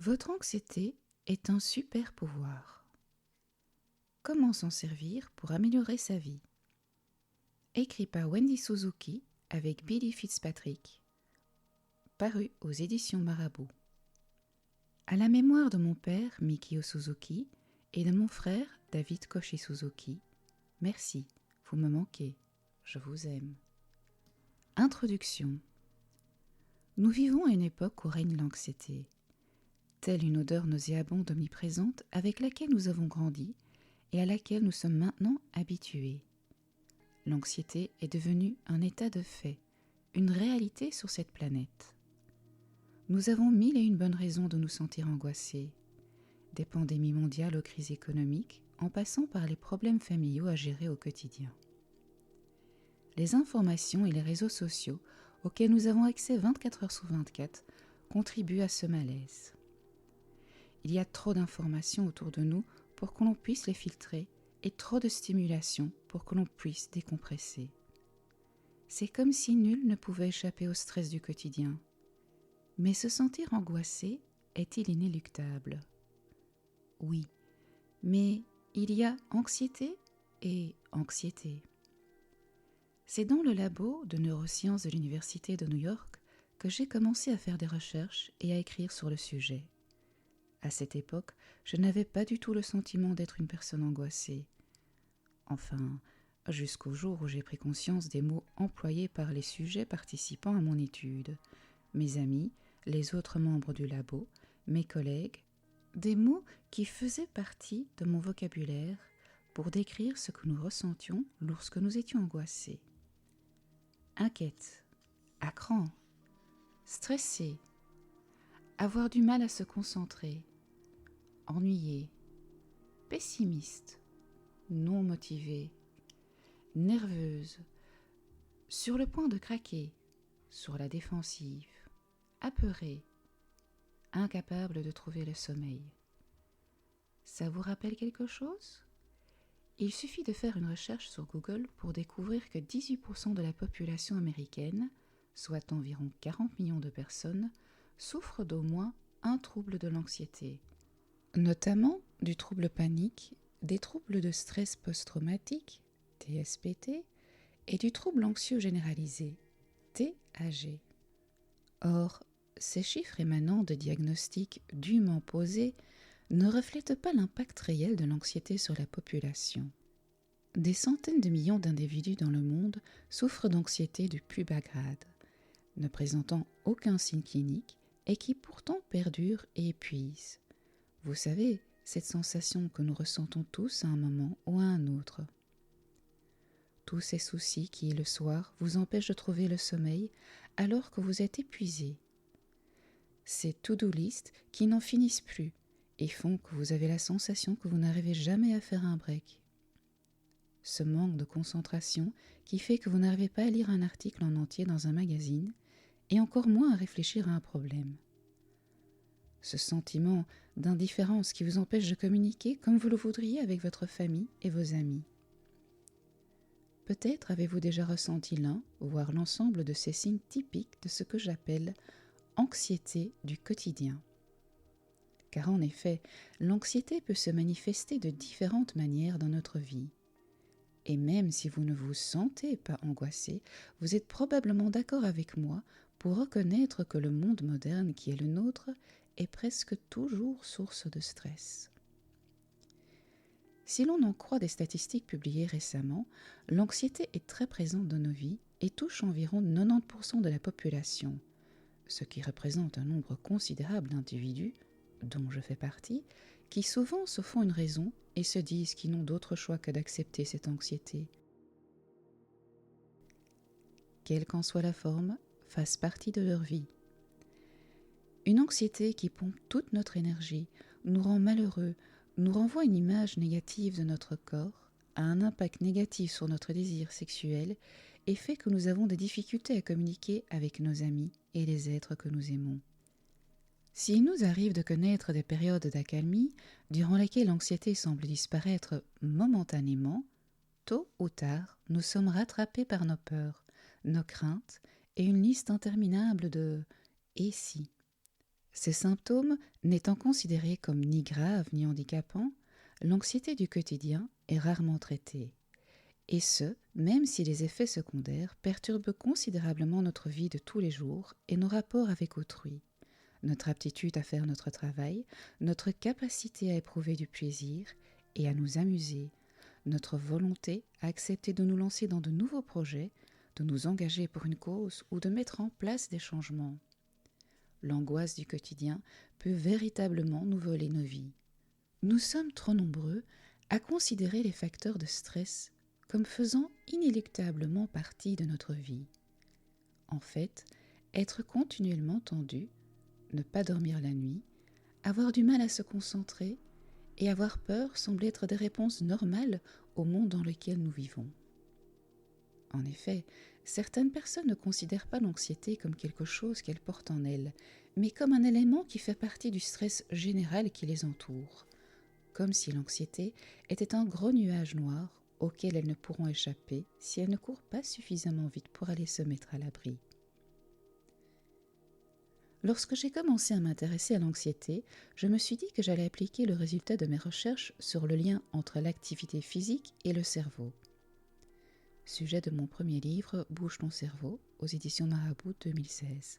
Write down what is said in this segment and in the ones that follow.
Votre anxiété est un super pouvoir. Comment s'en servir pour améliorer sa vie? Écrit par Wendy Suzuki avec Billy Fitzpatrick. Paru aux éditions Marabout. À la mémoire de mon père, Mikio Suzuki, et de mon frère, David Koshi Suzuki, merci, vous me manquez, je vous aime. Introduction. Nous vivons à une époque où règne l'anxiété. Telle une odeur nauséabonde omniprésente avec laquelle nous avons grandi et à laquelle nous sommes maintenant habitués. L'anxiété est devenue un état de fait, une réalité sur cette planète. Nous avons mille et une bonnes raisons de nous sentir angoissés. Des pandémies mondiales aux crises économiques, en passant par les problèmes familiaux à gérer au quotidien. Les informations et les réseaux sociaux auxquels nous avons accès 24 heures sur 24 contribuent à ce malaise. Il y a trop d'informations autour de nous pour que l'on puisse les filtrer et trop de stimulation pour que l'on puisse décompresser. C'est comme si nul ne pouvait échapper au stress du quotidien. Mais se sentir angoissé est-il inéluctable? Oui, mais il y a anxiété et anxiété. C'est dans le labo de neurosciences de l'Université de New York que j'ai commencé à faire des recherches et à écrire sur le sujet. À cette époque, je n'avais pas du tout le sentiment d'être une personne angoissée. Enfin, jusqu'au jour où j'ai pris conscience des mots employés par les sujets participant à mon étude, mes amis, les autres membres du labo, mes collègues, des mots qui faisaient partie de mon vocabulaire pour décrire ce que nous ressentions lorsque nous étions angoissés. Inquiète, à cran, stressé, avoir du mal à se concentrer, ennuyé, pessimiste, non motivée, nerveuse, sur le point de craquer, sur la défensive, apeurée, incapable de trouver le sommeil. Ça vous rappelle quelque chose? Il suffit de faire une recherche sur Google pour découvrir que 18% de la population américaine, soit environ 40 millions de personnes, souffrent d'au moins un trouble de l'anxiété, notamment du trouble panique, des troubles de stress post-traumatique, TSPT, et du trouble anxieux généralisé, TAG. Or, ces chiffres émanant de diagnostics dûment posés ne reflètent pas l'impact réel de l'anxiété sur la population. Des centaines de millions d'individus dans le monde souffrent d'anxiété du plus bas grade, ne présentant aucun signe clinique et qui pourtant perdurent et épuisent. Vous savez, cette sensation que nous ressentons tous à un moment ou à un autre. Tous ces soucis qui, le soir, vous empêchent de trouver le sommeil alors que vous êtes épuisé. Ces to-do list qui n'en finissent plus et font que vous avez la sensation que vous n'arrivez jamais à faire un break. Ce manque de concentration qui fait que vous n'arrivez pas à lire un article en entier dans un magazine et encore moins à réfléchir à un problème. Ce sentiment d'indifférence qui vous empêche de communiquer comme vous le voudriez avec votre famille et vos amis. Peut-être avez-vous déjà ressenti l'un, voire l'ensemble de ces signes typiques de ce que j'appelle anxiété du quotidien. Car en effet, l'anxiété peut se manifester de différentes manières dans notre vie. Et même si vous ne vous sentez pas angoissé, vous êtes probablement d'accord avec moi pour reconnaître que le monde moderne qui est le nôtre est presque toujours source de stress. Si l'on en croit des statistiques publiées récemment, l'anxiété est très présente dans nos vies et touche environ 90% de la population, ce qui représente un nombre considérable d'individus, dont je fais partie, qui souvent se font une raison et se disent qu'ils n'ont d'autre choix que d'accepter cette anxiété. Quelle qu'en soit la forme, fasse partie de leur vie. Une anxiété qui pompe toute notre énergie, nous rend malheureux, nous renvoie une image négative de notre corps, a un impact négatif sur notre désir sexuel et fait que nous avons des difficultés à communiquer avec nos amis et les êtres que nous aimons. S'il nous arrive de connaître des périodes d'accalmie durant lesquelles l'anxiété semble disparaître momentanément, tôt ou tard, nous sommes rattrapés par nos peurs, nos craintes et une liste interminable de « et si ». Ces symptômes n'étant considérés comme ni graves ni handicapants, l'anxiété du quotidien est rarement traitée. Et ce, même si les effets secondaires perturbent considérablement notre vie de tous les jours et nos rapports avec autrui, notre aptitude à faire notre travail, notre capacité à éprouver du plaisir et à nous amuser, notre volonté à accepter de nous lancer dans de nouveaux projets, de nous engager pour une cause ou de mettre en place des changements. L'angoisse du quotidien peut véritablement nous voler nos vies. Nous sommes trop nombreux à considérer les facteurs de stress comme faisant inéluctablement partie de notre vie. En fait, être continuellement tendu, ne pas dormir la nuit, avoir du mal à se concentrer et avoir peur semblent être des réponses normales au monde dans lequel nous vivons. En effet, certaines personnes ne considèrent pas l'anxiété comme quelque chose qu'elles portent en elles, mais comme un élément qui fait partie du stress général qui les entoure, comme si l'anxiété était un gros nuage noir auquel elles ne pourront échapper si elles ne courent pas suffisamment vite pour aller se mettre à l'abri. Lorsque j'ai commencé à m'intéresser à l'anxiété, je me suis dit que j'allais appliquer le résultat de mes recherches sur le lien entre l'activité physique et le cerveau. Sujet de mon premier livre, Bouge ton cerveau, aux éditions Marabout 2016.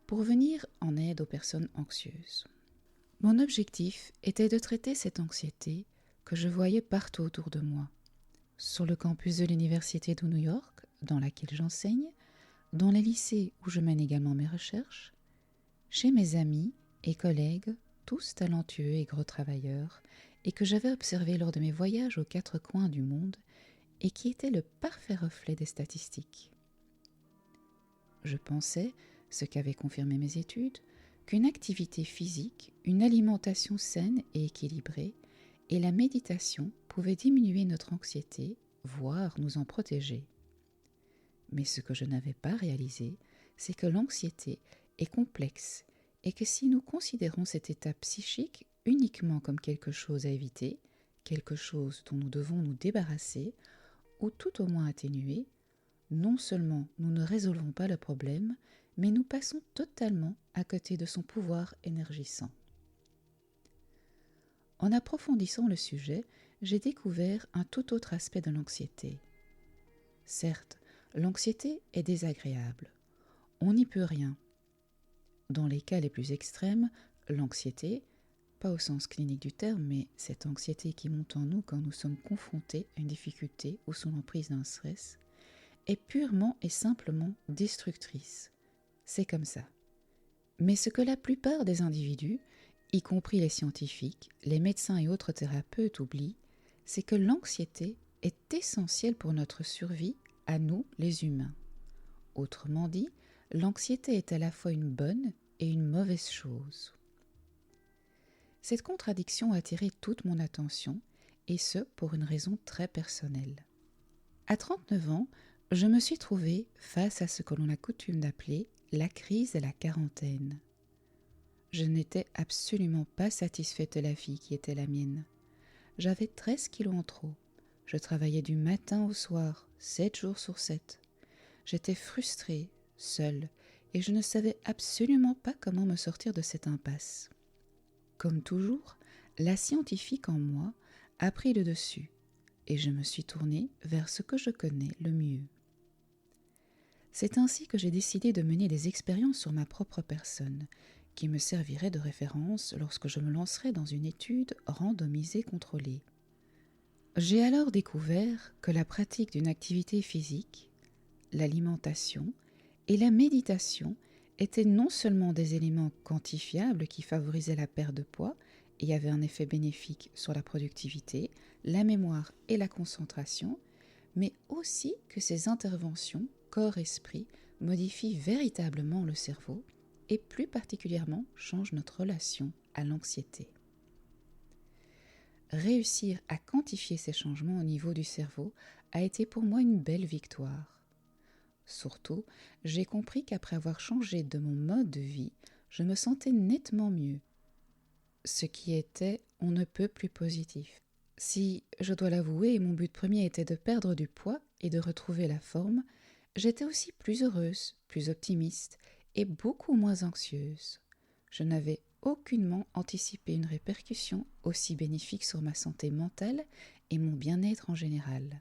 Pour venir en aide aux personnes anxieuses. Mon objectif était de traiter cette anxiété que je voyais partout autour de moi, sur le campus de l'Université de New York, dans laquelle j'enseigne, dans les lycées où je mène également mes recherches, chez mes amis et collègues, tous talentueux et gros travailleurs, et que j'avais observés lors de mes voyages aux quatre coins du monde, et qui étaient le parfait reflet des statistiques. Je pensais, ce qu'avaient confirmé mes études, qu'une activité physique, une alimentation saine et équilibrée, et la méditation pouvaient diminuer notre anxiété, voire nous en protéger. Mais ce que je n'avais pas réalisé, c'est que l'anxiété est complexe et que si nous considérons cet état psychique uniquement comme quelque chose à éviter, quelque chose dont nous devons nous débarrasser, ou tout au moins atténuer, non seulement nous ne résolvons pas le problème, mais nous passons totalement à côté de son pouvoir énergisant. En approfondissant le sujet, j'ai découvert un tout autre aspect de l'anxiété. Certes, l'anxiété est désagréable. On n'y peut rien. Dans les cas les plus extrêmes, l'anxiété, pas au sens clinique du terme, mais cette anxiété qui monte en nous quand nous sommes confrontés à une difficulté ou sous l'emprise d'un stress, est purement et simplement destructrice. C'est comme ça. Mais ce que la plupart des individus, y compris les scientifiques, les médecins et autres thérapeutes oublient, c'est que l'anxiété est essentielle pour notre survie à nous, les humains. Autrement dit, l'anxiété est à la fois une bonne et une mauvaise chose. Cette contradiction a attiré toute mon attention, et ce pour une raison très personnelle. À 39 ans, je me suis trouvée face à ce que l'on a coutume d'appeler la crise de la quarantaine. Je n'étais absolument pas satisfaite de la vie qui était la mienne. J'avais 13 kilos en trop. Je travaillais du matin au soir, 7 jours sur 7. J'étais frustrée, seule, et je ne savais absolument pas comment me sortir de cette impasse. Comme toujours, la scientifique en moi a pris le dessus, et je me suis tournée vers ce que je connais le mieux. C'est ainsi que j'ai décidé de mener des expériences sur ma propre personne, qui me serviraient de référence lorsque je me lancerai dans une étude randomisée contrôlée. J'ai alors découvert que la pratique d'une activité physique, l'alimentation et la méditation étaient non seulement des éléments quantifiables qui favorisaient la perte de poids et avaient un effet bénéfique sur la productivité, la mémoire et la concentration, mais aussi que ces interventions, corps-esprit, modifient véritablement le cerveau et plus particulièrement changent notre relation à l'anxiété. Réussir à quantifier ces changements au niveau du cerveau a été pour moi une belle victoire. Surtout, j'ai compris qu'après avoir changé de mon mode de vie, je me sentais nettement mieux, ce qui était on ne peut plus positif. Si, je dois l'avouer, mon but premier était de perdre du poids et de retrouver la forme, j'étais aussi plus heureuse, plus optimiste et beaucoup moins anxieuse. Je n'avais aucunement anticipé une répercussion aussi bénéfique sur ma santé mentale et mon bien-être en général.